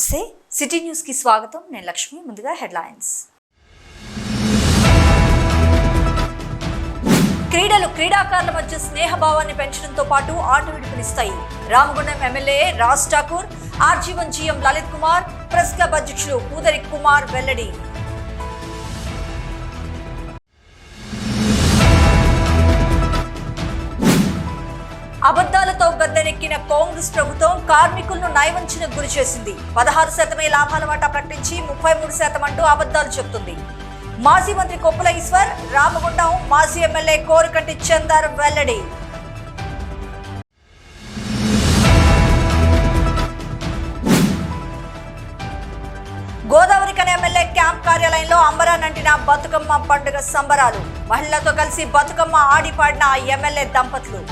నమస్తే city news కి స్వాగతం. నేను లక్ష్మి. ముందుగా హెడ్లైన్స్. క్రీడాకారుల మధ్య స్నేహభావాన్ని పెంచడంతో పాటు ఆట విడుపునిస్తాయి. Ramagundam MLA Raj Thakur, RG one GM Lalit Kumar, press club అధ్యక్షులు పూదరి కుమార్ వెల్లడి. అబద్దాలతో గద్దెనెక్కిన కాంగ్రెస్ ప్రభుత్వం కార్మికులను నయవంచనకు గురి చేసింది. 16% లాభాల వాటా ప్రకటించి 33% అంటూ అబద్దాలు చెబుతుంది. మాజీ మంత్రి కొప్పుల ఈశ్వర్, రామగుండం మాజీ ఎమ్మెల్యే కోరికంటి చందర్ వెల్లడి. గోదావరికని ఎమ్మెల్యే క్యాంప్ కార్యాలయంలో అంబరానంటిన బతుకమ్మ పండుగ సంబరాలు. మహిళలతో కలిసి బతుకమ్మ ఆడిపాడిన ఎమ్మెల్యే దంపతులు.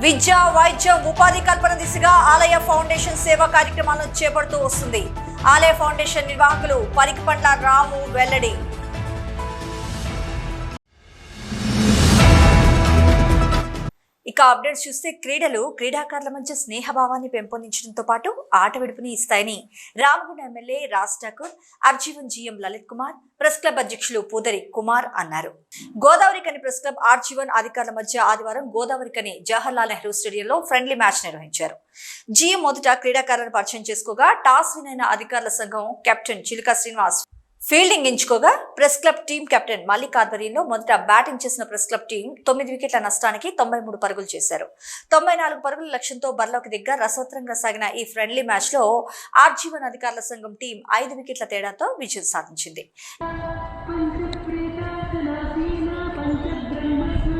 విద్య, వైద్యం, ఉపాధి కల్పన దిశగా ఆలయ ఫౌండేషన్ సేవా కార్యక్రమాలను చేపడుతూ వస్తుంది. ఆలయ ఫౌండేషన్ నిర్వాహకులు పరికిపండ్ల రాము వెల్లడి. ఇక అప్డేట్స్ చూస్తే క్రీడాకారుల మధ్య స్నేహభావాన్ని పెంపొందించడంతో పాటు ఆట విడుపుని ఇస్తాయని Ramagundam MLA Raj Thakur, RG one GM Lalit Kumar, press club అధ్యక్షులు పూదరి కుమార్ అన్నారు. గోదావరికని ప్రెస్ క్లబ్ ఆర్జీవన్ అధికారుల మధ్య ఆదివారం గోదావరికని జవహర్లాల్ నెహ్రూ స్టేడియంలో ఫ్రెండ్లీ మ్యాచ్ నిర్వహించారు. జీఎం మొదట క్రీడాకారులను పరిచయం చేసుకోగా టాస్ విన్ అయిన అధికారుల సంఘం కెప్టెన్ చిలుక శ్రీనివాస్ ఫీల్డింగ్ ఎంచుకోగా press club team captain Mallik ఆధ్వర్యంలో మొదట బ్యాటింగ్ చేసిన ప్రెస్ క్లబ్ టీం 9 వికెట్ల నష్టానికి 93 పరుగులు చేశారు. 94 పరుగుల లక్ష్యంతో బరిలోకి దిగ్గా రసవత్రంగా సాగిన ఈ ఫ్రెండ్లీ మ్యాచ్ లో ఆర్జీవన్ అధికారుల సంఘం టీం 5 వికెట్ల తేడాతో విజయం సాధించింది.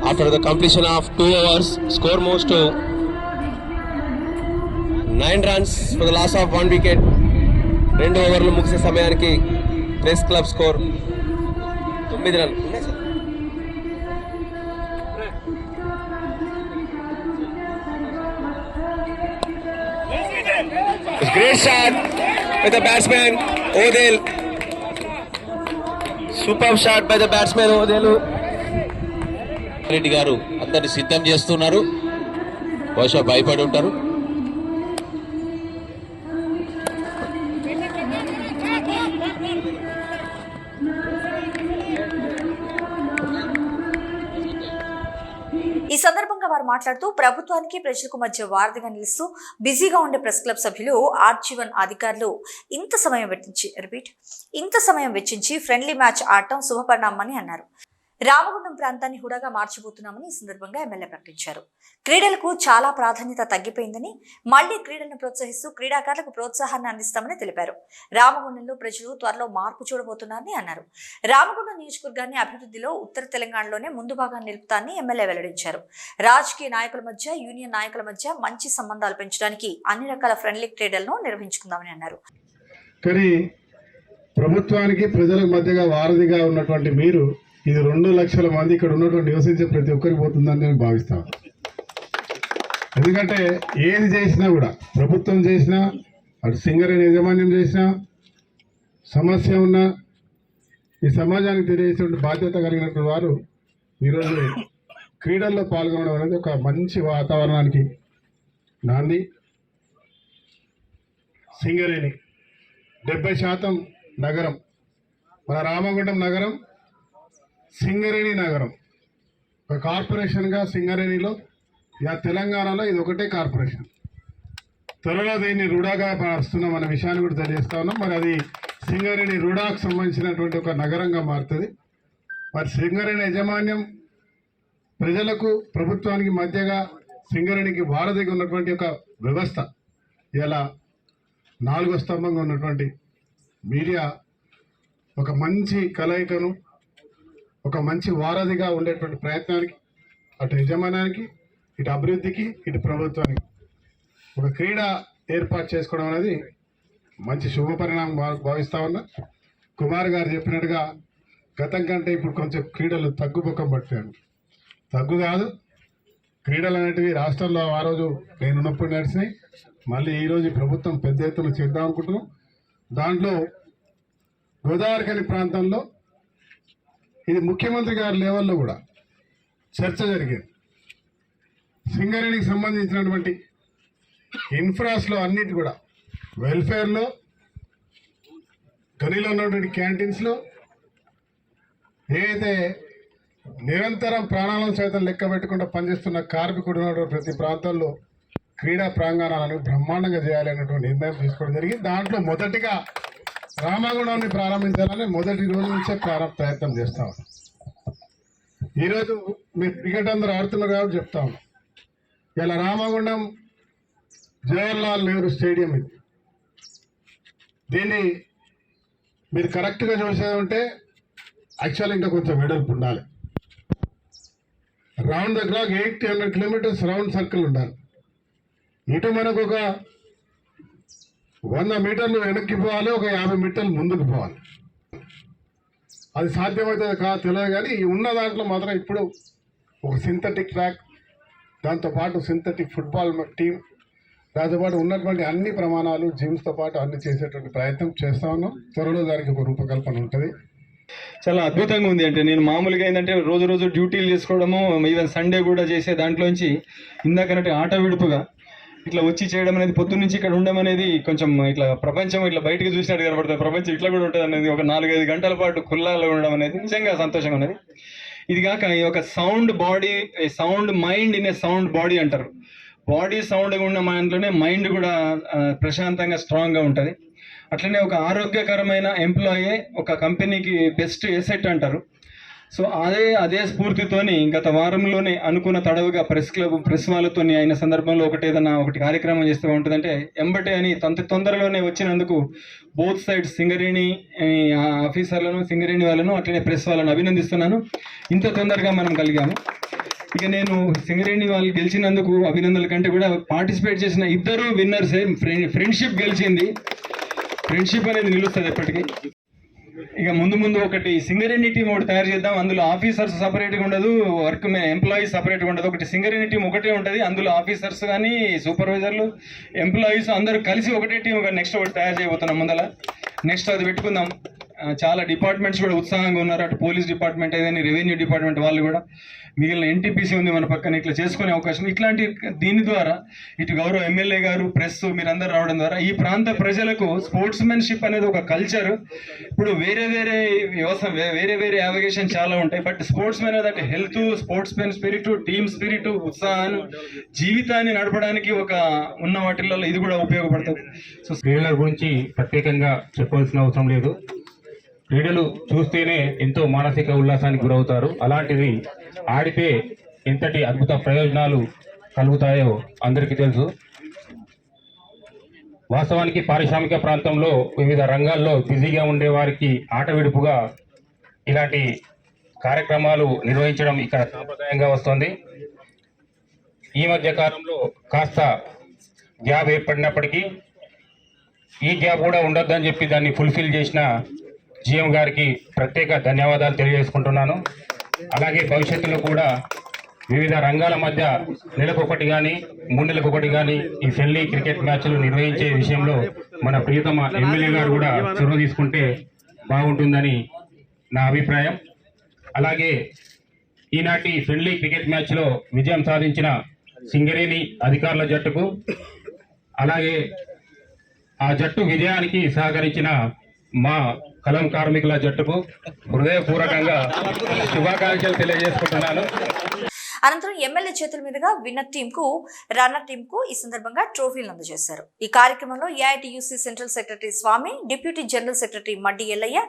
After the completion of 2 overs, score moves to 9 runs for the loss of 1 wicket. 2 ఓవర్లు ముగిసే సమయానికి press club score 9 రన్లు. Great shot by the batsman Odell. Superb shot by the batsman Odell. Reddy గారు అందరిని సిద్ధం చేస్తున్నారు. బహుశా భయపడి ఉంటారు. ఈ సందర్భంగా వారు మాట్లాడుతూ ప్రభుత్వానికి ప్రజలకు మధ్య వారధిగా నిలుస్తూ బిజీగా ఉండే ప్రెస్ క్లబ్ సభ్యులు ఆర్జీవన్ అధికారులు ఇంత సమయం వెచ్చించి ఫ్రెండ్లీ మ్యాచ్ ఆడటం శుభపరిణామని అన్నారు. రామగుండం ప్రాంతాన్ని హుడాగా మార్చిపోతున్నామని ఈ సందర్భంగా ఎమ్మెల్యే ప్రకటించారు. క్రీడలకు చాలా ప్రాధాన్యత తగ్గిపోయిందని, మళ్లీ క్రీడలను ప్రోత్సహిస్తూ క్రీడాకారులకు ప్రోత్సాహాన్ని అందిస్తామని తెలిపారు. రామగుండంలో ప్రజలు త్వరలో మార్పు చూడబోతున్నారని అన్నారు. రామగుండం నియోజకవర్గాన్ని అభివృద్ధిలో ఉత్తర తెలంగాణలోనే ముందు భాగాన్ని నిలుపుతారని ఎమ్మెల్యే వెల్లడించారు. రాజకీయ నాయకుల మధ్య, యూనియన్ నాయకుల మధ్య మంచి సంబంధాలు పెంచడానికి అన్ని రకాల ఫ్రెండ్లీ క్రీడలను నిర్వహించుకుందామని అన్నారు. కానీ ప్రభుత్వానికి ప్రజల మధ్యగా వారధిగా ఉన్నటువంటి మీరు ఇది 2 లక్షల మంది ఇక్కడ ఉన్నటువంటి నివసించే ప్రతి ఒక్కరికి పోతుందని నేను భావిస్తాను. ఎందుకంటే ఏది చేసినా కూడా ప్రభుత్వం చేసినా, అటు సింగరేణి యాజమాన్యం చేసినా, సమస్య ఉన్నా ఈ సమాజానికి తెలియజేసే బాధ్యత కలిగినటువంటి వారు ఈరోజు క్రీడల్లో పాల్గొనడం అనేది ఒక మంచి వాతావరణానికి నాంది. సింగరేణి 70% నగరం, మన రామగుండం నగరం సింగరేణి నగరం. ఒక కార్పొరేషన్గా సింగరేణిలో తెలంగాణలో ఇది ఒకటే కార్పొరేషన్. త్వరలో దీన్ని రుడాగా మారుస్తున్నాం అనే విషయాన్ని కూడా తెలియజేస్తా ఉన్నాం. మరి అది సింగరేణి రుడాకు సంబంధించినటువంటి ఒక నగరంగా మారుతుంది. మరి సింగరేణి యాజమాన్యం ప్రజలకు ప్రభుత్వానికి మధ్యగా సింగరేణికి వారధిగా ఉన్నటువంటి ఒక వ్యవస్థ ఇలా 4వ స్తంభంగా ఉన్నటువంటి మీడియా ఒక మంచి కలయికను, ఒక మంచి వారధిగా ఉండేటువంటి ప్రయత్నానికి, అటు యజమానానికి, ఇటు అభివృద్ధికి, ఇటు ప్రభుత్వానికి ఒక క్రీడ ఏర్పాటు చేసుకోవడం అనేది మంచి శుభ పరిణామం భావిస్తా ఉన్నా. కుమార్ గారు చెప్పినట్టుగా గతం కంటే ఇప్పుడు కొంచెం క్రీడలు తగ్గుముఖం పట్టాను. తగ్గు కాదు, క్రీడలు అనేటివి రాష్ట్రంలో ఆ రోజు నేనున్నప్పుడు నడిచినాయి. మళ్ళీ ఈరోజు ప్రభుత్వం పెద్ద ఎత్తున చేద్దాం అనుకుంటున్నాం. దాంట్లో గోదావరికని ప్రాంతంలో ఇది ముఖ్యమంత్రి గారి లెవెల్లో కూడా చర్చ జరిగింది. సింగరేణికి సంబంధించినటువంటి ఇన్ఫ్రాస్లో అన్నిటి కూడా వెల్ఫేర్లో, గనిలో ఉన్నటువంటి క్యాంటీన్స్లో ఏదైతే నిరంతరం ప్రాణాలను సైతం లెక్క పెట్టకుండా పనిచేస్తున్న కార్మికుడు ఉన్నటువంటి ప్రతి ప్రాంతంలో క్రీడా ప్రాంగణాలను బ్రహ్మాండంగా చేయాలనేటువంటి నిర్ణయం తీసుకోవడం జరిగింది. దాంట్లో మొదటిగా రామగుండాన్ని ప్రారంభించాలని మొదటి రోజు నుంచే ప్రయత్నం చేస్తాం. ఈరోజు మీరు క్రికెట్ అందరూ ఆడుతున్నారు కాబట్టి చెప్తా ఉన్నాం. ఇలా రామగుండం జవహర్లాల్ నెహ్రూ స్టేడియం ఇది. దీన్ని మీరు కరెక్ట్గా చూసేది ఉంటే యాక్చువల్ ఇంకా కొంచెం వెడల్పు ఉండాలి. Round the clock 800 kilometres round circle ఉండాలి. ఇటు మనకు ఒక 100 మీటర్లు వెనక్కి పోవాలి, ఒక 50 మీటర్లు ముందుకు పోవాలి. అది సాధ్యమవుతుంది కాదు తెలియదు, కానీ ఉన్న దాంట్లో మాత్రం ఇప్పుడు ఒక సింథటిక్ ట్రాక్, దాంతోపాటు సింథటిక్ ఫుట్బాల్ టీం, దాంతోపాటు ఉన్నటువంటి అన్ని ప్రమాణాలు జిమ్స్తో పాటు అన్ని చేసేటువంటి ప్రయత్నం చేస్తా ఉన్నాం. త్వరలో దానికి ఒక రూపకల్పన ఉంటుంది. చాలా అద్భుతంగా ఉంది. అంటే నేను మామూలుగా ఏంటంటే రోజు డ్యూటీలు చేసుకోవడము, ఈవెన్ సండే కూడా చేసే దాంట్లోంచి ఇందాకనంటే ఆట విడుపుగా ఇట్లా వచ్చి చేయడం అనేది, పొద్దున్న నుంచి ఇక్కడ ఉండడం అనేది కొంచెం ఇట్లా ప్రపంచం ఇట్లా బయటకు చూసినట్టు కనబడుతుంది. ప్రపంచం ఇట్లా కూడా ఉంటుంది అనేది, ఒక 4-5 గంటల పాటు ఖుల్లాలో ఉండడం అనేది నిజంగా సంతోషంగా ఉన్నది. ఇది కాక ఈ ఒక sound body, sound mind in a sound body అంటారు. బాడీ సౌండ్గా ఉన్న దాంట్లోనే మైండ్ కూడా ప్రశాంతంగా స్ట్రాంగ్గా ఉంటుంది. అట్లనే ఒక ఆరోగ్యకరమైన ఎంప్లాయీ ఒక కంపెనీకి బెస్ట్ ఎసెట్ అంటారు. సో అదే స్ఫూర్తితోని గత వారంలోనే అనుకున్న తడవుగా ప్రెస్ వాళ్ళతో అయిన సందర్భంలో ఒకటి కార్యక్రమం చేస్తూ ఉంటుందంటే ఎంబటే అని తొందరలోనే వచ్చినందుకు బోత్ సైడ్స్ సింగరేణి ఆఫీసర్లను, సింగరేణి వాళ్ళను, అట్లనే ప్రెస్ వాళ్ళను అభినందిస్తున్నాను. ఇంత తొందరగా మనం కలిగాము. ఇక నేను సింగరేణి వాళ్ళు గెలిచినందుకు అభినందనల కంటే కూడా పార్టిసిపేట్ చేసిన ఇద్దరు విన్నర్సే. ఫ్రెండ్షిప్ గెలిచింది. ఫ్రెండ్షిప్ అనేది నిలుస్తుంది ఎప్పటికీ. ఇక ముందు ఒకటి సింగరేణి టీం ఒకటి తయారు చేద్దాం. అందులో ఆఫీసర్స్ సపరేట్గా ఉండదు, వర్క్ ఎంప్లాయీస్ సపరేట్గా ఉండదు. ఒకటి సింగరేణి టీం ఒకటే ఉంటుంది. అందులో ఆఫీసర్స్ కానీ, సూపర్వైజర్లు, ఎంప్లాయీస్ అందరూ కలిసి ఒకటే టీం నెక్స్ట్ ఒకటి తయారు చేయబోతున్నాం. ముందల నెక్స్ట్ అది పెట్టుకుందాం. చాలా డిపార్ట్మెంట్స్ కూడా ఉత్సాహంగా ఉన్నారు. అటు పోలీస్ డిపార్ట్మెంట్ ఏదైనా, రెవెన్యూ డిపార్ట్మెంట్ వాళ్ళు కూడా, మిగిలిన ఎన్టీపీసీ ఉంది మన పక్కన, ఇట్లా చేసుకునే అవకాశం. ఇట్లాంటి దీని ద్వారా ఇటు గౌరవ ఎమ్మెల్యే గారు, ప్రెస్, మీరందరూ రావడం ద్వారా ఈ ప్రాంత ప్రజలకు స్పోర్ట్స్మెన్షిప్ అనేది ఒక కల్చర్. ఇప్పుడు వేరే యావిగేషన్ చాలా ఉంటాయి. బట్ స్పోర్ట్స్ మెన్ అనేది health, sports men spirit, team spirit, ఉత్సాహాన్ని, జీవితాన్ని నడపడానికి ఒక ఉన్న వాటిల్లో ఇది కూడా ఉపయోగపడుతుంది. సో క్రీడల గురించి ప్రత్యేకంగా చెప్పవలసిన అవసరం లేదు. క్రీడలు చూస్తేనే ఎంతో మానసిక ఉల్లాసానికి గురవుతారు. అలాంటిది ఆడితే ఎంతటి అద్భుత ప్రయోజనాలు కలుగుతాయో అందరికీ తెలుసు. వాస్తవానికి పారిశ్రామిక ప్రాంతంలో వివిధ రంగాల్లో బిజీగా ఉండే వారికి ఆట విడుపుగా ఇలాంటి కార్యక్రమాలు నిర్వహించడం ఇక్కడ సాంప్రదాయంగా వస్తుంది. ఈ మధ్య కాలంలో కాస్త గ్యాప్ ఏర్పడినప్పటికీ ఈ గ్యాప్ కూడా ఉండొద్దని చెప్పి దాన్ని ఫుల్ఫిల్ చేసిన జీఎం గారికి ప్రత్యేక ధన్యవాదాలు తెలియజేసుకుంటున్నాను. అలాగే భవిష్యత్తులో కూడా వివిధ రంగాల మధ్య నెలకొకటి కానీ 3 నెలకొకటి కానీ ఈ ఫ్రెండ్లీ క్రికెట్ మ్యాచ్లు నిర్వహించే విషయంలో మన ప్రియతమ ఎమ్మెల్యే గారు కూడా చొరవ తీసుకుంటే బాగుంటుందని నా అభిప్రాయం. అలాగే ఈనాటి ఫ్రెండ్లీ క్రికెట్ మ్యాచ్లో విజయం సాధించిన సింగరేణి అధికారుల జట్టుకు, అలాగే ఆ జట్టు విజయానికి సహకరించిన మా కలం కార్మికుల జట్టుకు హృదయపూర్వకంగా శుభాకాంక్షలు తెలియజేసుకుంటున్నాను. అనంతరం ఎమ్మెల్యే చేతుల మీదుగా విన్నర్ టీం కు, రన్నర్ టీం కు ఈ సందర్భంగా ట్రోఫీలు అందజేశారు. ఈ కార్యక్రమంలో AITUC central secretary Swamy, deputy general secretary Maddi Ellaiah,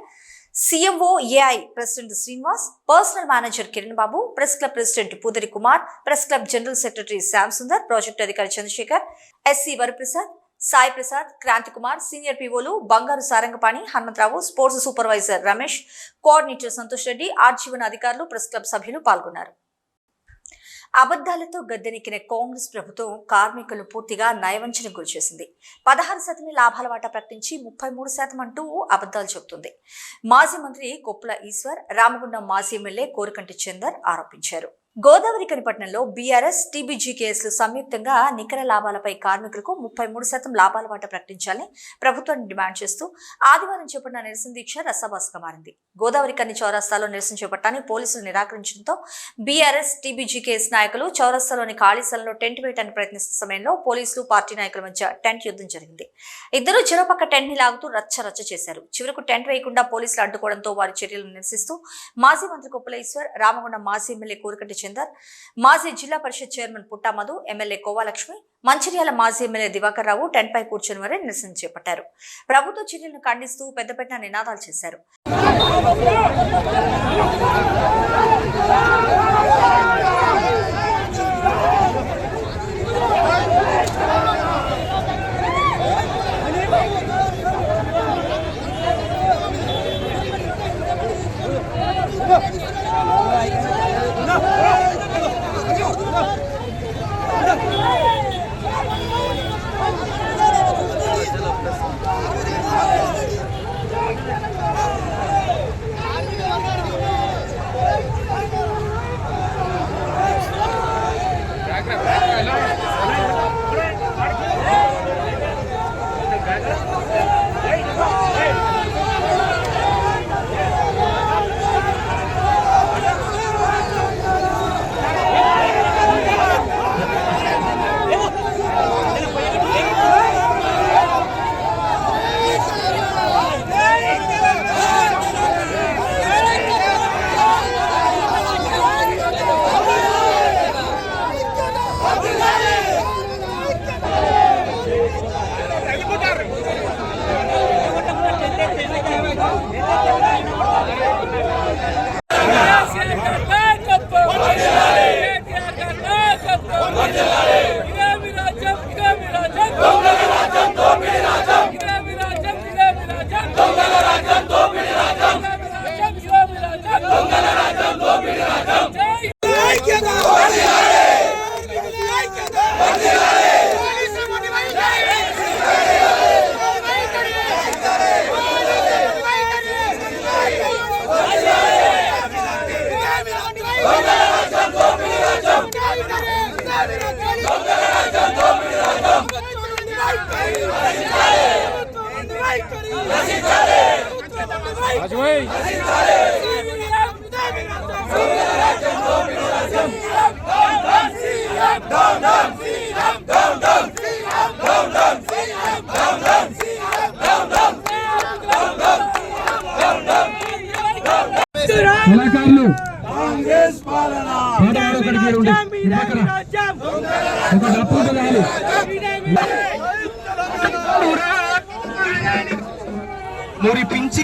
CMO AI president Srinivas, personnel manager Kiran Babu, press club president Pudari Kumar, press club general secretary Shyam Sundar, project అధికారి చంద్రశేఖర్, ఎస్సీ వరప్రసాద్, సాయి ప్రసాద్, క్రాంతి కుమార్, సీనియర్ పీఓలు Bangaru Sarangapani, Hanumantharao, sports supervisor Ramesh, coordinator Santosh Reddy, RG one అధికారులు, ప్రెస్ క్లబ్ సభ్యులు పాల్గొన్నారు. అబద్ధాలతో గద్దెనెక్కిన కాంగ్రెస్ ప్రభుత్వం కార్మికులు పూర్తిగా నయవంచనకు గురిచేసింది. 16% లాభాల వాటా ప్రకటించి 33% అంటూ అబద్ధాలు చెబుతుంది. మాజీ మంత్రి కొప్పుల ఈశ్వర్, రామగుండం మాజీ ఎమ్మెల్యే కోరకంటి చందర్ ఆరోపించారు. గోదావరి కనిపట్నంలో బీఆర్ఎస్ టీబీజీ కేసులు సంయుక్తంగా నికర లాభాలపై కార్మికులకు 33% లాభాల వాటా ప్రకటించాలని ప్రభుత్వాన్ని డిమాండ్ చేస్తూ ఆదివారం చేపట్టిన నిరసన దీక్ష రసాభాసగా మారింది. గోదావరి కని చౌరస్తాలో నిరసన చేపట్టాలని పోలీసులు నిరాకరించడంతో బీఆర్ఎస్ టీబీజీ కేసు నాయకులు చౌరస్తాలోని ఖాళీ స్థలంలో టెంట్ వేయడానికి ప్రయత్నిస్తున్న సమయంలో పోలీసులు పార్టీ నాయకుల మధ్య టెంట్ యుద్ధం జరిగింది. ఇద్దరు చెరోపక్క టెంట్ ని లాగుతూ రచ్చ చేశారు. చివరకు టెంట్ వేయకుండా పోలీసులు అడ్డుకోవడంతో వారి చర్యలను నిరసిస్తూ మాజీ మంత్రి కొప్పులేశ్వర్, రామగుండం మాజీ ఎమ్మెల్యే కోరికటి చందర్, మాజీ జిల్లా పరిషత్ చైర్మన్ పుట్టా మధు, ఎమ్మెల్యే కోవాలక్ష్మి, మంచిర్యాల మాజీ ఎమ్మెల్యే దివాకర్ రావు టెంట్ పై కూర్చొని వారే నిరసన చేపట్టారు. ప్రభుత్వ చర్యలను ఖండిస్తూ పెద్దపెట్టిన నినాదాలు చేశారు. కళాకారులు మురిపించి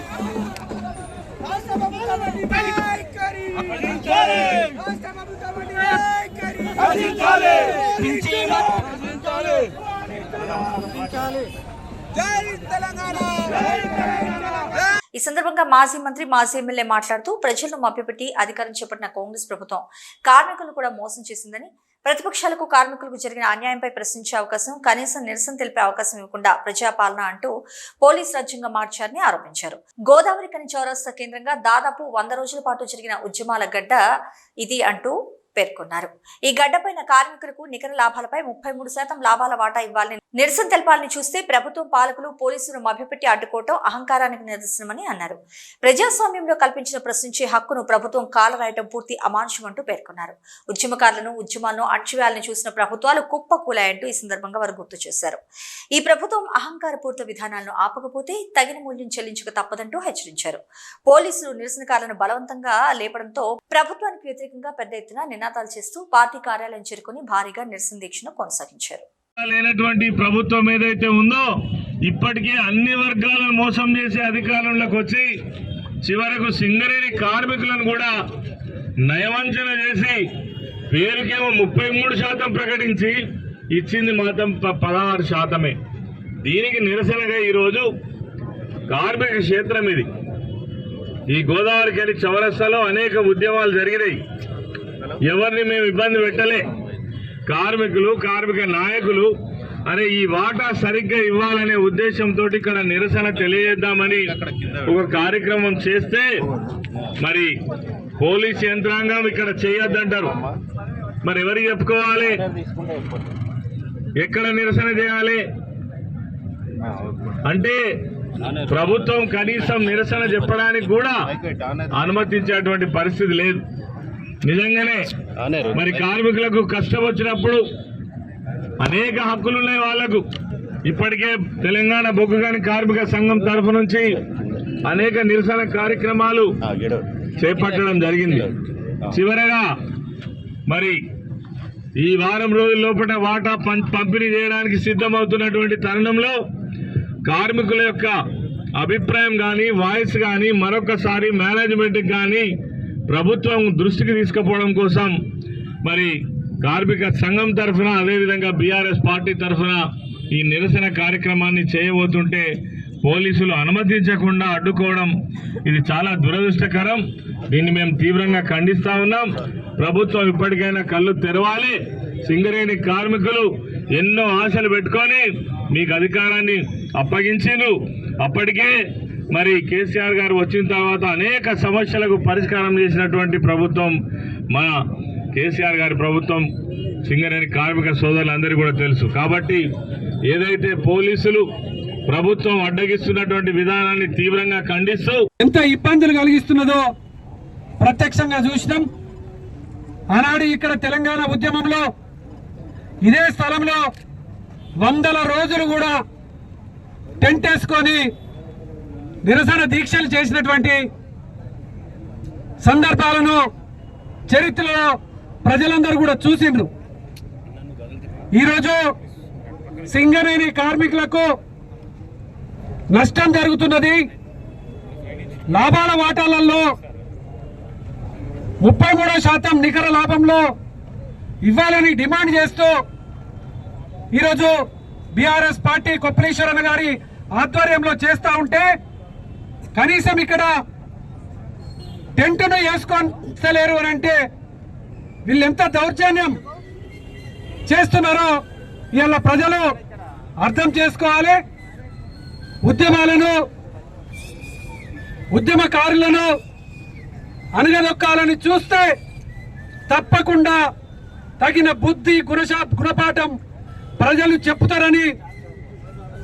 ఈ సందర్భంగా మాజీ మంత్రి, మాజీ ఎమ్మెల్యే మాట్లాడుతూ ప్రజలను మభ్యపెట్టి అధికారం చేపట్టిన కాంగ్రెస్ ప్రభుత్వం కార్మికులను కూడా మోసం చేసిందని, ప్రతిపక్షాలకు కార్మికులకు జరిగిన అన్యాయంపై ప్రశ్నించే అవకాశం, కనీసం నిరసన తెలిపే అవకాశం ఇవ్వకుండా ప్రజాపాలన అంటూ పోలీస్ రాజ్యంగా మార్చారని ఆరోపించారు. గోదావరి కని చౌరస్తా కేంద్రంగా దాదాపు 100 రోజుల పాటు జరిగిన ఉద్యమాల గడ్డ ఇది అంటూ పేర్కొన్నారు. ఈ గడ్డపైన కార్మికులకు నికర లాభాలపై 33% లాభాల వాటా ఇవ్వాలని నిరసన తెలపాలని చూస్తే ప్రభుత్వం, పాలకులు, పోలీసులు మభ్యపెట్టి అడ్డుకోవటం అహంకారానికి నిదర్శనమని అన్నారు. ప్రజాస్వామ్యంలో కల్పించిన ప్రశ్నించే హక్కును ప్రభుత్వం కాలరాయటం పూర్తి అమానుషమంటూ పేర్కొన్నారు. ఉద్యమకారులను, ఉద్యమాలను అణచివేయాలని చూసిన ప్రభుత్వాలు కుప్పకూలాయంటూ ఈ సందర్భంగా వారు గుర్తు చేశారు. ఈ ప్రభుత్వం అహంకారపూరిత విధానాలను ఆపకపోతే తగిన మూల్యం చెల్లించక తప్పదంటూ హెచ్చరించారు. పోలీసులు నిరసనకారులను బలవంతంగా లేపడంతో ప్రభుత్వానికి వ్యతిరేకంగా పెద్ద ఎత్తున నినాదాలు చేస్తూ పార్టీ కార్యాలయం చేరుకుని భారీగా నిరసన దీక్షను కొనసాగించారు. లేనటువంటి ప్రభుత్వం ఏదైతే ఉందో ఇప్పటికే అన్ని వర్గాలను మోసం చేసే అధికారంలోకి వచ్చి చివరకు సింగరేణి కార్మికులను కూడా నయవంచన చేసి పేరుకేమో 33% ప్రకటించి ఇచ్చింది మాత్రం 16%. దీనికి నిరసనగా ఈరోజు కార్మిక క్షేత్రం ఇది. ఈ గోదావరి కని చౌరస్తాలో అనేక ఉద్యమాలు జరిగినాయి. ఎవరిని మేము ఇబ్బంది పెట్టలే. కార్మికులు, కార్మిక నాయకులు అరే ఈ వాటా సరిగ్గా ఇవ్వాలనే ఉద్దేశంతో ఇక్కడ నిరసన తెలియజేద్దామని ఒక కార్యక్రమం చేస్తే మరి పోలీస్ యంత్రాంగం ఇక్కడ చేయొద్దంటారు. మరి ఎవరికి చెప్పుకోవాలి? ఎక్కడ నిరసన చేయాలి? అంటే ప్రభుత్వం కనీసం నిరసన చెప్పడానికి కూడా అనుమతించేటువంటి పరిస్థితి లేదు. నిజంగానే మరి కార్మికులకు కష్టం వచ్చినప్పుడు అనేక హక్కులు ఉన్నాయి వాళ్లకు. ఇప్పటికే తెలంగాణ బొగ్గు గని కార్మిక సంఘం తరఫు నుంచి అనేక నిరసన కార్యక్రమాలు చేపట్టడం జరిగింది. చివరగా మరి ఈ వారం రోజుల లోపల వాటా పంపిణీ చేయడానికి సిద్ధమవుతున్నటువంటి తరుణంలో కార్మికుల యొక్క అభిప్రాయం కానీ వాయిస్ కానీ మరొకసారి మేనేజ్మెంట్కి కానీ ప్రభుత్వం దృష్టికి తీసుకుపోవడం కోసం మరి కార్మిక సంఘం తరఫున అదేవిధంగా బీఆర్ఎస్ పార్టీ తరఫున ఈ నిరసన కార్యక్రమాన్ని చేయబోతుంటే పోలీసులు అనుమతించకుండా అడ్డుకోవడం ఇది చాలా దురదృష్టకరం. దీన్ని మేము తీవ్రంగా ఖండిస్తా ఉన్నాం. ప్రభుత్వం ఇప్పటికైనా కళ్ళు తెరవాలి. సింగరేణి కార్మికులు ఎన్నో ఆశలు పెట్టుకొని మీకు అధికారాన్ని అప్పగించారు. అప్పటికే మరి కేసీఆర్ గారు వచ్చిన తర్వాత అనేక సమస్యలకు పరిష్కారం చేసినటువంటి ప్రభుత్వం మన కేసీఆర్ గారి ప్రభుత్వం. సింగరేణి కార్మిక సోదరులందరికీ కూడా తెలుసు. కాబట్టి ఏదైతే పోలీసులు ప్రభుత్వం అడ్డగిస్తున్నటువంటి విధానాన్ని తీవ్రంగా ఖండిస్తూ ఎంత ఇబ్బందులు కలిగిస్తున్నదో ప్రత్యక్షంగా చూసినాం. ఆనాడు ఇక్కడ తెలంగాణ ఉద్యమంలో ఇదే స్థలంలో వందల రోజులు కూడా టెంట్ వేసుకొని నిరసన దీక్షలు చేసినటువంటి సందర్భాలను చరిత్రలో ప్రజలందరూ కూడా చూసిండ్రు. ఈరోజు సింగరేణి కార్మికులకు నష్టం జరుగుతున్నది. లాభాల వాటాలలో 33% నికర లాభంలో ఇవ్వాలని డిమాండ్ చేస్తూ ఈరోజు బీఆర్ఎస్ పార్టీ కొప్పలేశ్వరన్న గారి ఆధ్వర్యంలో చేస్తూ ఉంటే కనీసం ఇక్కడ టెంట్ను వేసుకోలేరు అని అంటే వీళ్ళు ఎంత దౌర్జన్యం చేస్తున్నారో ఇవాళ ప్రజలు అర్థం చేసుకోవాలి. ఉద్యమకారులను అనగదొక్కాలని చూస్తే తప్పకుండా తగిన బుద్ధి గుణపాఠం ప్రజలు చెప్తారని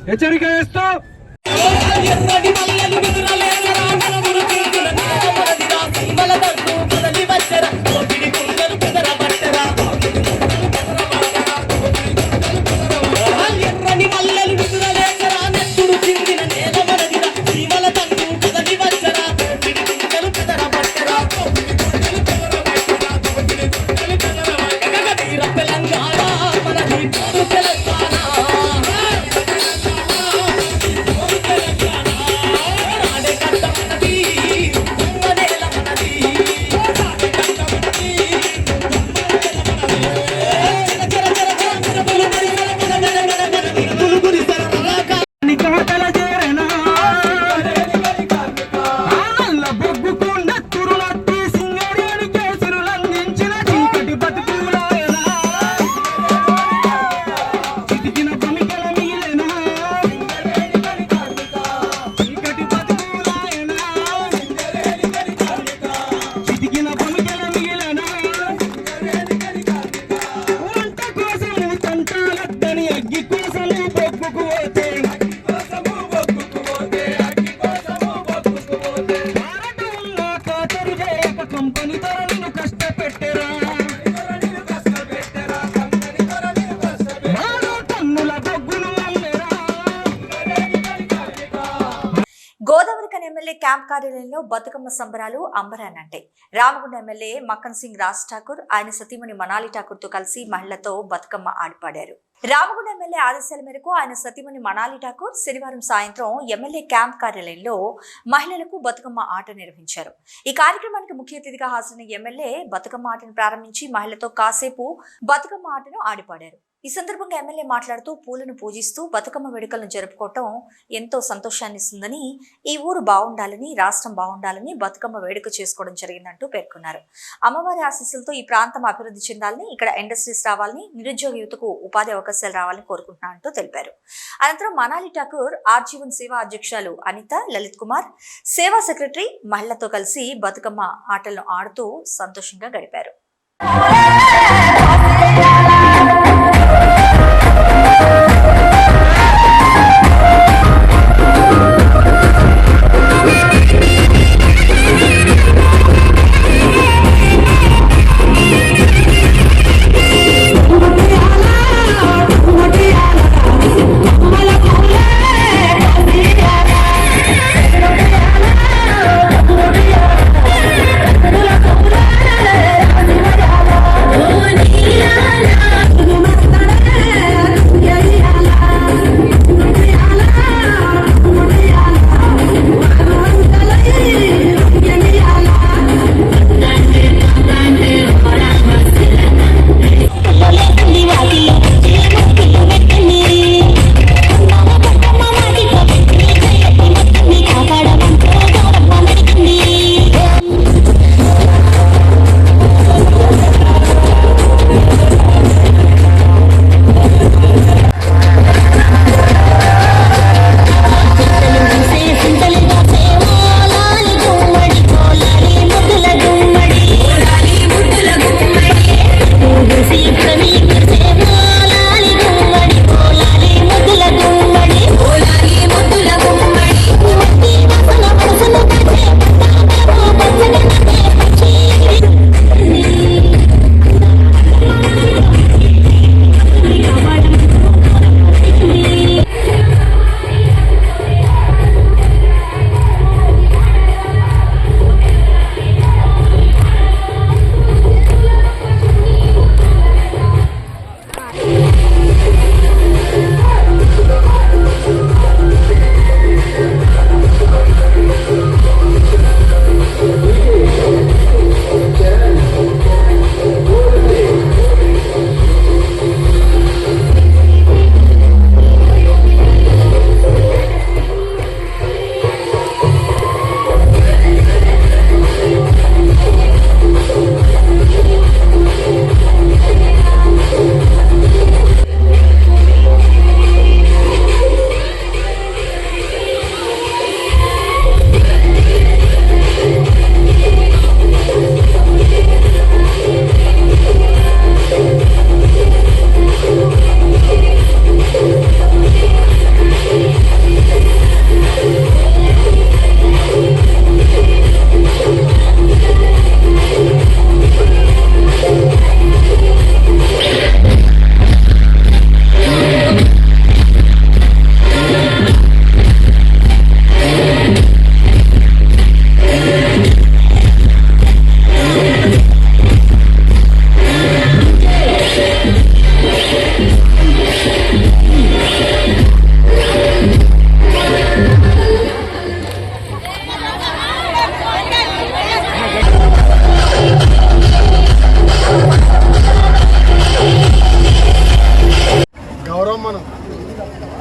హెచ్చరిక చేస్తూ గోదావరిఖని ఎమ్మెల్యే క్యాంప్ కార్యాలయంలో బతుకమ్మ సంబరాలు అంబరానంటాయి. రామగుండ ఎమ్మెల్యే మక్కన్ సింగ్ రాజ్ ఠాకూర్ ఆయన సతీమణి మనాలి ఠాకూర్ తో కలిసి మహిళలతో బతుకమ్మ ఆడిపాడారు. రామగుండ ఎమ్మెల్యే ఆదేశాల మేరకు ఆయన సతీమణి మనాలి ఠాకూర్ శనివారం సాయంత్రం ఎమ్మెల్యే క్యాంప్ కార్యాలయంలో మహిళలకు బతుకమ్మ ఆట నిర్వహించారు. ఈ కార్యక్రమానికి ముఖ్య అతిథిగా హాజరైన ఎమ్మెల్యే బతుకమ్మ ఆటను ప్రారంభించి మహిళలతో కాసేపు బతుకమ్మ ఆటను ఆడిపాడారు. ఈ సందర్భంగా ఎమ్మెల్యే మాట్లాడుతూ పూలను పూజిస్తూ బతుకమ్మ వేడుకలను జరుపుకోవటం ఎంతో సంతోషాన్ని ఇస్తుందని, ఈ ఊరు బాగుండాలని, రాష్ట్రం బాగుండాలని బతుకమ్మ వేడుక చేసుకోవడం జరిగిందంటూ పేర్కొన్నారు. అమ్మవారి ఆశీస్సులతో ఈ ప్రాంతం అభివృద్ధి చెందాలని, ఇక్కడ ఇండస్ట్రీస్ రావాలని, నిరుద్యోగ యువతకు ఉపాధి అవకాశాలు రావాలని కోరుకుంటున్నా అంటూ తెలిపారు. అనంతరం మనాలి ఠాకూర్, ఆర్జీవన్ సేవా అధ్యక్షులు అనిత, లలిత్ కుమార్, సేవా సెక్రటరీ మహిళతో కలిసి బతుకమ్మ ఆటలను ఆడుతూ సంతోషంగా గడిపారు.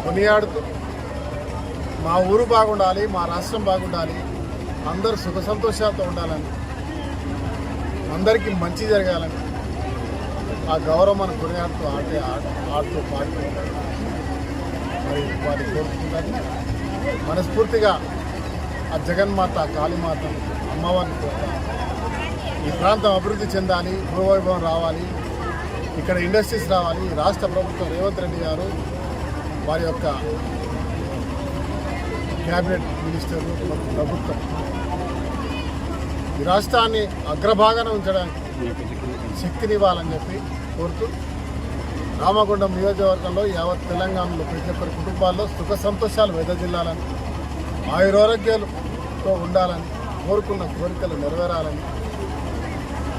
కొనియాడుతూ మా ఊరు బాగుండాలి, మా రాష్ట్రం బాగుండాలి, అందరూ సుఖ సంతోషాలతో ఉండాలని, అందరికీ మంచి జరగాలని ఆ గౌరవం మనం కొనియాడుతూ ఆడుతూ పాడుతూ మరి వారి కోరుకుంటారు. మనస్ఫూర్తిగా ఆ జగన్మాత, కాళీమాత, అమ్మవారిని కోరుతారు. ఈ ప్రాంతం అభివృద్ధి చెందాలి, భూవైభవం రావాలి, ఇక్కడ ఇండస్ట్రీస్ రావాలి. రాష్ట్ర ప్రభుత్వం రేవంత్ రెడ్డి గారు వారి యొక్క క్యాబినెట్ మినిస్టర్లు ప్రభుత్వం ఈ రాష్ట్రాన్ని అగ్రభాగాన ఉంచడానికి శక్తినివ్వాలని చెప్పి కోరుతూ రామగుండం నియోజకవర్గంలో యావత్ తెలంగాణలో ప్రతి ఒక్కరి కుటుంబాల్లో సుఖ సంతోషాలు వెదజిల్లాలని, ఆయురారోగ్యాలతో ఉండాలని, కోరుకున్న కోరికలు నెరవేరాలని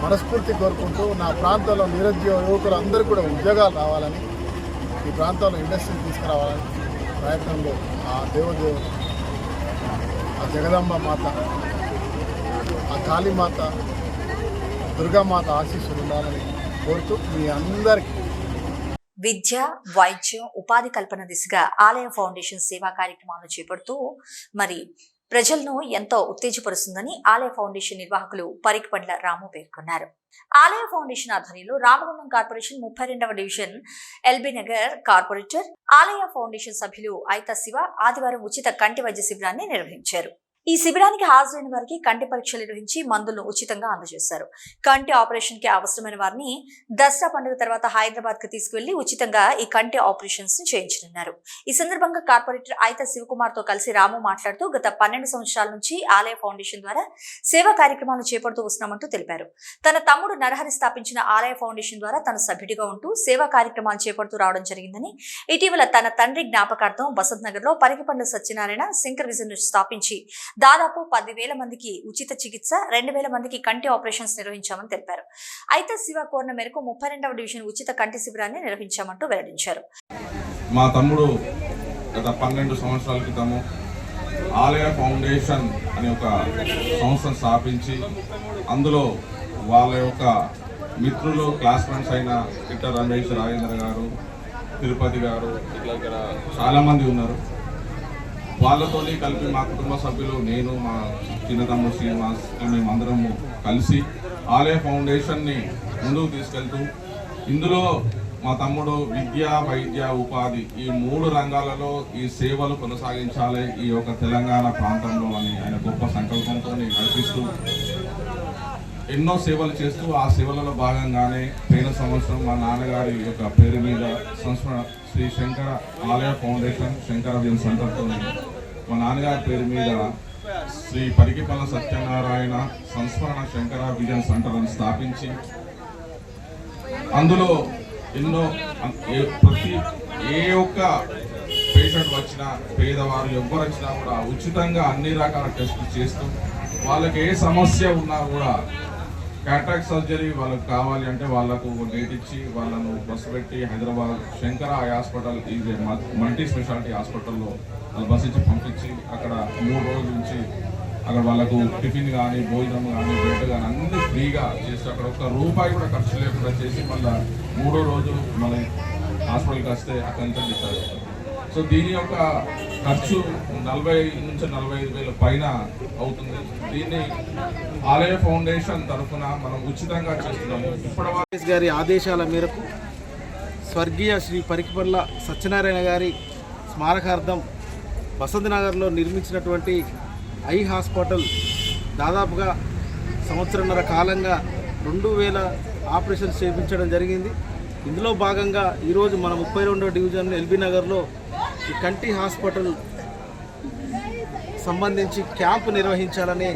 మనస్ఫూర్తి కోరుకుంటూ నా ప్రాంతంలో నిరుద్యోగ యువకులు అందరూ కూడా ఉద్యోగాలు రావాలని, ఈ ప్రాంతంలో ఇండస్ట్రీ తీసుకురావాలని ప్రయత్నంలో ఆ దేవదేవుడు, ఆ జగదంబ మాత, ఆ కాళీమాత, దుర్గామాత ఆశీస్సులు ఉండాలని కోరుతూ మీ అందరికీ విద్య, వైద్యం, ఉపాధి కల్పన దిశగా ఆలయ ఫౌండేషన్ సేవా కార్యక్రమాలను చేపడుతూ ప్రజలను ఎంతో ఉత్తేజపరుస్తుందని ఆలయ ఫౌండేషన్ నిర్వాహకులు పరికిపండ్ల రాము పేర్కొన్నారు. ఆలయ ఫౌండేషన్ ఆధ్వర్యంలో రామగుండం కార్పొరేషన్ 32వ division LB Nagar corporator Alaya foundation సభ్యులు ఐతా శివ ఆదివారం ఉచిత కంటి వైద్య శిబిరాన్ని నిర్వహించారు. ఈ శిబిరానికి హాజరైన వారికి కంటి పరీక్షలు నిర్వహించి మందులను ఉచితంగా అందజేశారు. కంటి ఆపరేషన్ కి అవసరమైన వారిని దసరా పండుగ తర్వాత హైదరాబాద్ కు తీసుకువెళ్లి ఉచితంగా ఈ కంటి ఆపరేషన్స్ ని చేయించనున్నారు. ఈ సందర్భంగా కార్పొరేటర్ ఐతా శివకుమార్ తో కలిసి రాము మాట్లాడుతూ గత 12 సంవత్సరాల నుంచి ఆలయ ఫౌండేషన్ ద్వారా సేవా కార్యక్రమాలు చేపడుతూ వస్తున్నామంటూ తెలిపారు. తన తమ్ముడు నరహరి స్థాపించిన ఆలయ ఫౌండేషన్ ద్వారా తన సభ్యుడిగా ఉంటూ సేవా కార్యక్రమాలు చేపడుతూ రావడం జరిగిందని, ఇటీవల తన తండ్రి జ్ఞాపకార్థం బసంత్ నగర్ లో పరికిపండ్ల సత్యనారాయణ శంకర్ విజన్ స్థాపించి దాదాపు 10,000 మందికి ఉచిత చికిత్స, 2,000 మందికి కంటి ఆపరేషన్స్ నిర్వహించామని తెలిపారు. అయితే శివ కోరిన మేరకు 32వ డివిజన్ ఉచిత కంటి శిబిరాన్ని నిర్వహించామంటూ వెల్లడించారు. మా తమ్ముడు గత 12 సంవత్సరాల క్రితము ఆలయ ఫౌండేషన్ అనే ఒక సంస్థను స్థాపించి అందులో వాళ్ళ యొక్క మిత్రులు, క్లాస్ ఫ్రెండ్స్ అయిన పిట్ట రమేష్, రాజేంద్ర గారు, తిరుపతి గారు, ఇట్లా ఇక్కడ చాలామంది ఉన్నారు. వాళ్ళతో కలిపి మా కుటుంబ సభ్యులు, నేను, మా చిన్న తమ్ముడు శ్రీనివాస్, మేమందరము కలిసి ఆలయ ఫౌండేషన్ని ముందుకు తీసుకెళ్తూ ఇందులో మా తమ్ముడు విద్య, వైద్య, ఉపాధి ఈ 3 రంగాలలో ఈ సేవలు కొనసాగించాలి ఈ యొక్క తెలంగాణ ప్రాంతంలో అని ఆయన గొప్ప సంకల్పంతో నడిపిస్తూ ఎన్నో సేవలు చేస్తూ ఆ సేవలలో భాగంగానే పోయిన సంవత్సరం మా నాన్నగారి యొక్క పేరు మీద సంస్మరణ శ్రీ శంకర ఆలయ ఫౌండేషన్ శంకర విజన్ సెంటర్తో మా నాన్నగారి పేరు మీద శ్రీ పరికిపండ్ల సత్యనారాయణ సంస్మరణ శంకర విజన్ సెంటర్ అని స్థాపించి అందులో ఎన్నో ప్రతి ఏ ఒక్క పేషెంట్ వచ్చినా, పేదవారు ఎవ్వరు వచ్చినా కూడా ఉచితంగా అన్ని రకాల టెస్టులు చేస్తూ వాళ్ళకి ఏ సమస్య ఉన్నా కూడా క్యాటరాక్ట్ సర్జరీ వాళ్ళకి కావాలి అంటే వాళ్ళకు డేట్ ఇచ్చి వాళ్ళను బస్సు పెట్టి హైదరాబాద్ శంకర ఐ హాస్పిటల్ ఇది మల్టీ స్పెషాలిటీ హాస్పిటల్లో బస్సు ఇచ్చి పంపించి అక్కడ 3 రోజుల నుంచి అక్కడ వాళ్ళకు టిఫిన్ కానీ, భోజనం కానీ, బెడ్ కానీ అన్ని ఫ్రీగా చేసి అక్కడ ₹1 కూడా ఖర్చు లేకుండా చేసి మళ్ళీ 3వ రోజు మళ్ళీ హాస్పిటల్కి వస్తే అక్కడ ఎంత చేస్తారు. సో దీని యొక్క ఖర్చు 40,000 నుంచి 45,000 పైన అవుతుంది. దీన్ని ఆలయ ఫౌండేషన్ తరఫున మనం ఉచితంగా చేస్తున్నాము. ఇప్పటి గారి ఆదేశాల మేరకు స్వర్గీయ శ్రీ పరికిపండ్ల సత్యనారాయణ గారి స్మారకార్థం బసంత్ నగర్లో నిర్మించినటువంటి ఐ హాస్పిటల్ దాదాపుగా 1.5 సంవత్సరాల కాలంగా 2,000 ఆపరేషన్స్ చేయించడం జరిగింది. ఇందులో భాగంగా ఈరోజు మన 32వ డివిజన్ ఎల్బీ నగర్లో ఈ కంటి హాస్పిటల్ సంబంధించి క్యాంపు నిర్వహించాలని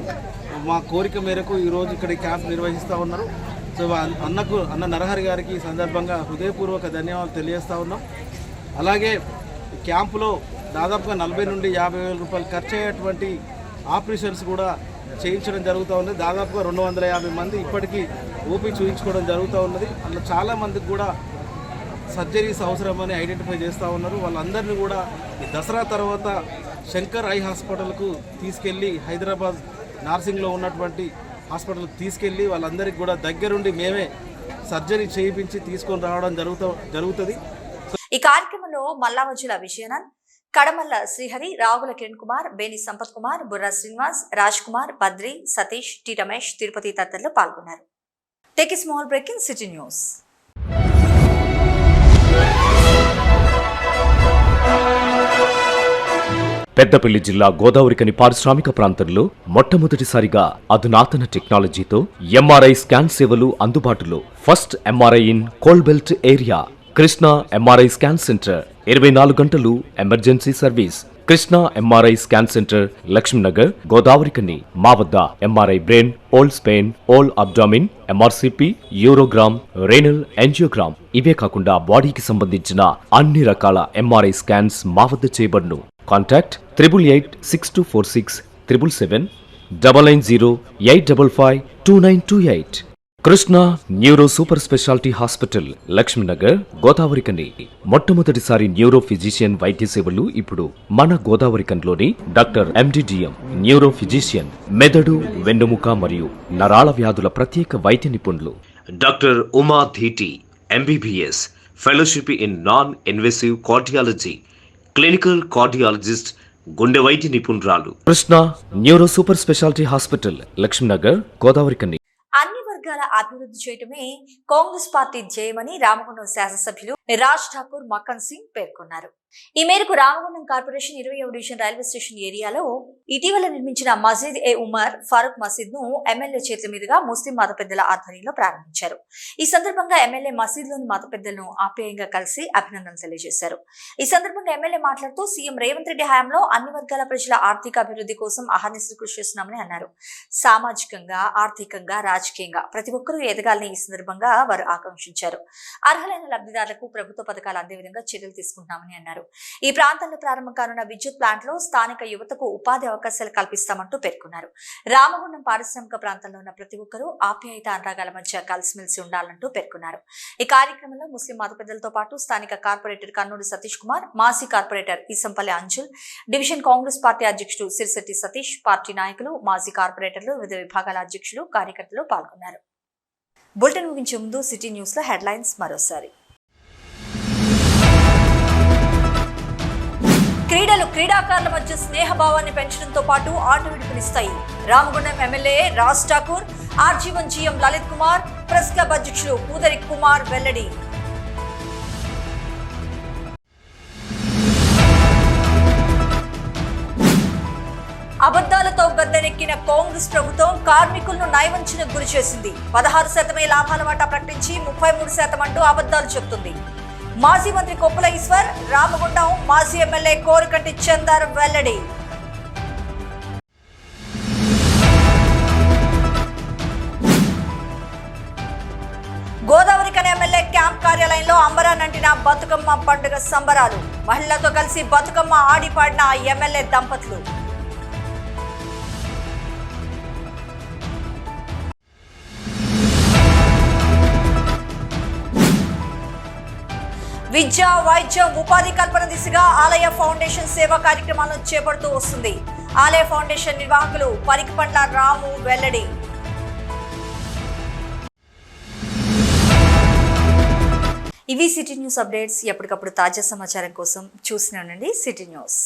మా కోరిక మేరకు ఈరోజు ఇక్కడ ఈ క్యాంప్ నిర్వహిస్తూ ఉన్నారు. సో అన్న నరహరి గారికి ఈ సందర్భంగా హృదయపూర్వక ధన్యవాదాలు తెలియజేస్తూ ఉన్నాం. అలాగే ఈ క్యాంపులో దాదాపుగా 40 నుండి 50,000 రూపాయలు ఖర్చు అయ్యేటువంటి ఆపరేషన్స్ కూడా చేయించడం జరుగుతూ ఉంది. దాదాపుగా 250 మంది ఇప్పటికీ ఓపీ చూపించుకోవడం జరుగుతూ ఉన్నది. అందులో చాలామందికి కూడా సర్జరీస్ అవసరమని ఐడెంటిఫై చేస్తూ ఉన్నారు. వాళ్ళందరినీ కూడా ఈ దసరా తర్వాత శంకర్ ఐ హాస్పిటల్కు తీసుకెళ్ళి హైదరాబాద్ నార్సింగ్లో ఉన్నటువంటి హాస్పిటల్కి తీసుకెళ్ళి వాళ్ళందరికీ కూడా దగ్గరుండి మేమే సర్జరీ చేయించి తీసుకొని రావడం జరుగుతుంది. ఈ కార్యక్రమంలో మల్లావజుల విజయనాథ్, కడమల్ల శ్రీహరి, రాగుల కిరణ్ కుమార్, బేని సంపత్ కుమార్, బుర్రా శ్రీనివాస్, రాజ్ కుమార్, బద్రి, సతీష్, టి రమేష్, తిరుపతి తదితరులు పాల్గొన్నారు. Take a small break in city news. Peddapalli జిల్లా గోదావరికని పారిశ్రామిక ప్రాంతంలో మొట్టమొదటిసారిగా అధునాతన టెక్నాలజీతో ఎంఆర్ఐ స్కాన్ సేవలు అందుబాటులో. First MRI in coal belt area. Krishna MRI scan centre 24 గంటలు emergency service. Krishna MRI scan centre, Laxminagar, Godavarikhani. మా వద్ద MRI brain, whole spine, whole abdomen, MRCP, urogram, renal angiogram ఇవే కాకుండా బాడీకి సంబంధించిన అన్ని రకాల ఎంఆర్ఐ స్కాన్స్ మా వద్ద చేయబడును. Contact 888646 777 990-855-2928. Krishna neuro super speciality hospital, Lakshminagar, Godavarikhani. మొట్టమొదటిసారి న్యూరో ఫిజిషియన్ వైద్య సేవలు ఇప్పుడు మన గోదావరికన్లోని డాక్టర్ MDDM న్యూరో ఫిజిషియన్, మెదడు, వెన్నుముక మరియు నరాల వ్యాధుల ప్రత్యేక వైద్య నిపుణులు doctor Uma Dheeti MBBS, fellowship in non invasive cardiology, clinical cardiologist, గుండె వైద్య నిపుణురాలు. Krishna neuro super speciality hospital, Lakshminagar, Godavarikhani. అన్ని వర్గాల అభివృద్ధి చేయటమే కాంగ్రెస్ పార్టీ ధ్యేయమని రామగుండం శాసనసభ్యులు రాజ్ ఠాకూర్ మక్కన్ సింగ్ పేర్కొన్నారు. ఈ మేరకు రామగుండం కార్పొరేషన్ 20వ డివిజన్ రైల్వే స్టేషన్ ఏరియాలో ఇటీవల నిర్మించిన మసీద్ ఏ ఉమర్ ఫారూక్ మసీద్ ను ఎమ్మెల్యే చేతుల మీదుగా ముస్లిం మత పెద్దల ఆధ్వర్యంలో ప్రారంభించారు. ఈ సందర్భంగా ఎమ్మెల్యే మసీద్లోని మత పెద్దలను ఆప్యాయంగా కలిసి అభినందనలు తెలియజేశారు. ఈ సందర్భంగా ఎమ్మెల్యే మాట్లాడుతూ సీఎం రేవంత్ రెడ్డి హయాంలో అన్ని వర్గాల ప్రజల ఆర్థిక అభివృద్ధి కోసం అహర్నిశలు కృషి చేస్తున్నామని అన్నారు. సామాజికంగా, ఆర్థికంగా, రాజకీయంగా ప్రతి ఒక్కరూ ఎదగాలని ఈ సందర్భంగా వారు ఆకాంక్షించారు. అర్హులైన లబ్ధిదారులకు ప్రభుత్వ పథకాలు అందే విధంగా చర్యలు తీసుకుంటామని అన్నారు. ఈ ప్రాంతంలో ప్రారంభం కానున్న విద్యుత్ ప్లాంట్ లో స్థానిక యువతకు ఉపాధి అవకాశాలు కల్పిస్తామంటూ పేర్కొన్నారు. రామగుండం పారిశ్రామిక ప్రాంతంలో ఉన్న ప్రతి ఒక్కరూ ఆప్యాయత అనురాగాల మధ్య కలిసిమెలిసి ఉండాలంటూ పేర్కొన్నారు. ఈ కార్యక్రమంలో ముస్లిం మత పెద్దలతో పాటు స్థానిక కార్పొరేటర్ కన్నూడి సతీష్ కుమార్, మాజీ corporator Eesampalli Anjul, division Congress party అధ్యక్షుడు సిరిశెట్టి సతీష్, పార్టీ నాయకులు, మాజీ కార్పొరేటర్లు, వివిధ విభాగాల అధ్యక్షులు, కార్యకర్తలు పాల్గొన్నారు. బులెటిన్ ముగించే ముందు సిటీ న్యూస్ లో హెడ్లైన్స్ మరోసారి. క్రీడలు క్రీడాకారుల మధ్య స్నేహభావాన్ని పెంచడంతో పాటు ఆట విడుపునిస్తాయి. Ramagundam MLA Raj Thakur, RG one GM Lalit Kumar, press club అధ్యక్షులు పూదరి కుమార్ వెల్లడి. అబద్దాలతో గద్దెనెక్కిన కాంగ్రెస్ ప్రభుత్వం కార్మికులను నయవంచనకు గురి చేసింది. 16% లాభాల వాటా ప్రకటించి 33% అంటూ అబద్దాలు చెబుతుంది. మాజీ మంత్రి కొప్పుల ఈశ్వర్, రామగుండం మాజీ ఎమ్మెల్యే కోరికంటి చందర్ వెల్లడి. గోదావరి కని ఎమ్మెల్యే క్యాంప్ కార్యాలయంలో అంబరానంటిన బతుకమ్మ పండుగ సంబరాలు. మహిళలతో కలిసి బతుకమ్మ ఆడిపాడిన ఎమ్మెల్యే దంపతులు. విద్య, వైద్యం, ఉపాధి కల్పన దిశగా ఆలయ ఫౌండేషన్ సేవా కార్యక్రమాలను చేపడుతూ వస్తుంది. ఆలయ ఫౌండేషన్ నిర్వాహకులు పరికిపండ్ల రాము వెల్లడి. ఇవి సిటీ న్యూస్ అప్డేట్స్. ఎప్పటికప్పుడు తాజా సమాచారం కోసం చూస్తూనే ఉండండి సిటీ న్యూస్.